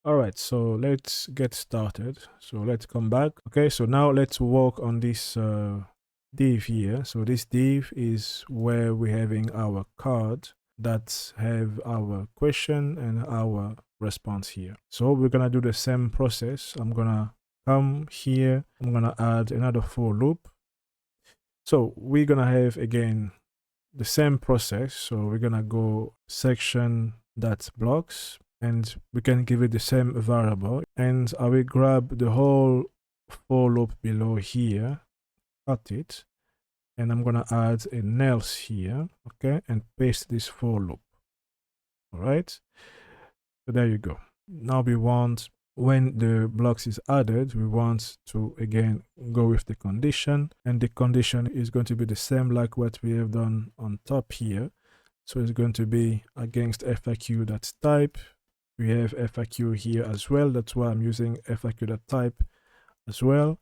All right, so let's get started. So let's come back. Okay, so now let's work on this div here. So this div is where we're having our card that have our question and our response here. So we're gonna do the same process. I'm gonna come here. I'm gonna add another for loop. So we're gonna have again the same process. So we're gonna go section that blocks, and we can give it the same variable, and I will grab the whole for loop below here, cut it, and I'm gonna add an else here, okay, and paste this for loop. All right, so there you go. Now we want, when the blocks is added, we want to again go with the condition, and the condition is going to be the same like what we have done on top here. So it's going to be against FAQ.type. We have FAQ here as well. That's why I'm using FAQ.type as well.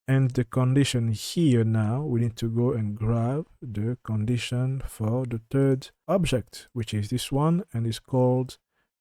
And the condition here now, we need to go and grab the condition for the third object, which is this one, and it's called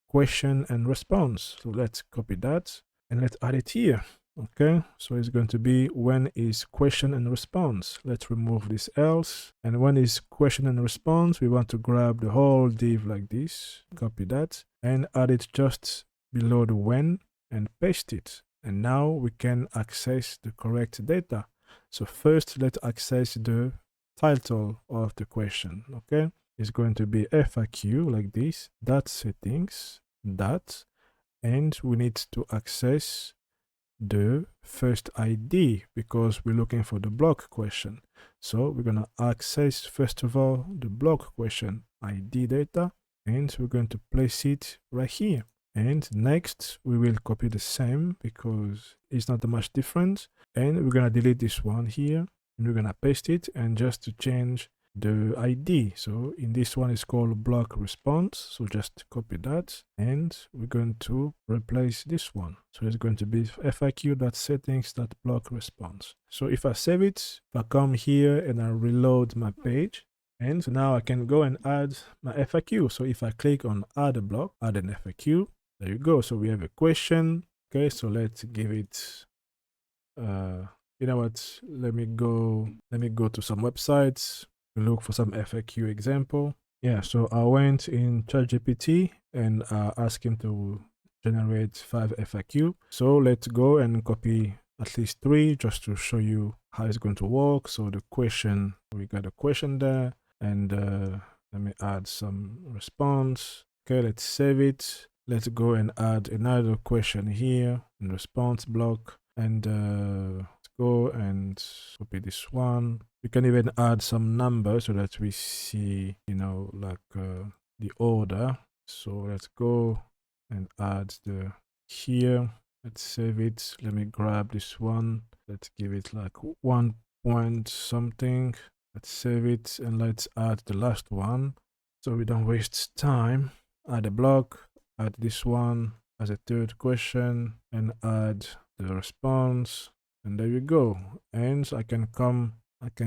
question and response. So let's copy that and let's add it here. Okay, so it's going to be when is question and response. Let's remove this else. And when is question and response, we want to grab the whole div like this, copy that, and add it just below the when and paste it. And now we can access the correct data. So first, let's access the title of the question. Okay, it's going to be FAQ like this, that settings, that, and we need to access the first ID because we're looking for the block question. So we're going to access first of all the block question ID data, and we're going to place it right here. And next we will copy the same because it's not that much different, and we're going to delete this one here, and we're going to paste it, and just to change the ID. So in this one is called block response. So just copy that, and we're going to replace this one. So it's going to be FAQ.settings.block response. So if I save it, if I come here and I reload my page, and now I can go and add my FAQ. So if I click on add a block, add an FAQ, there you go. So we have a question. Okay, so let's give it you know what, let me go to some websites, look for some FAQ example. Yeah, so I went in ChatGPT and asked him to generate 5 FAQ. So let's go and copy at least 3 just to show you how it's going to work. So the question, we got a question there, and let me add some response. Okay, let's save it. Let's go and add another question here in response block, and let's go and copy this one. We can even add some numbers so that we see, you know, like the order. So let's go and add the here. Let's save it. Let me grab this one. Let's give it like 1 point something. Let's save it, and let's add the last one so we don't waste time. Add a block, add this one as a third question, and add the response, and there you go. And I can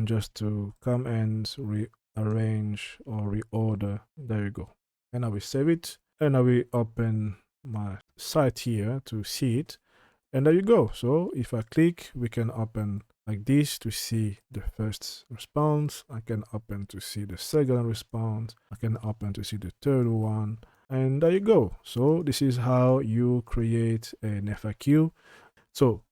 just to come and rearrange or reorder. There you go. And I will save it, and I will open my site here to see it, and there you go. So if I click, we can open like this to see the first response. I can open to see the second response. I can open to see the third one, and there you go. So this is how you create an FAQ. So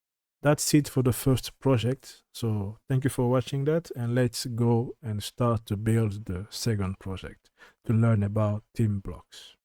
that's it for the first project. So thank you for watching that, and let's go and start to build the second project to learn about theme blocks.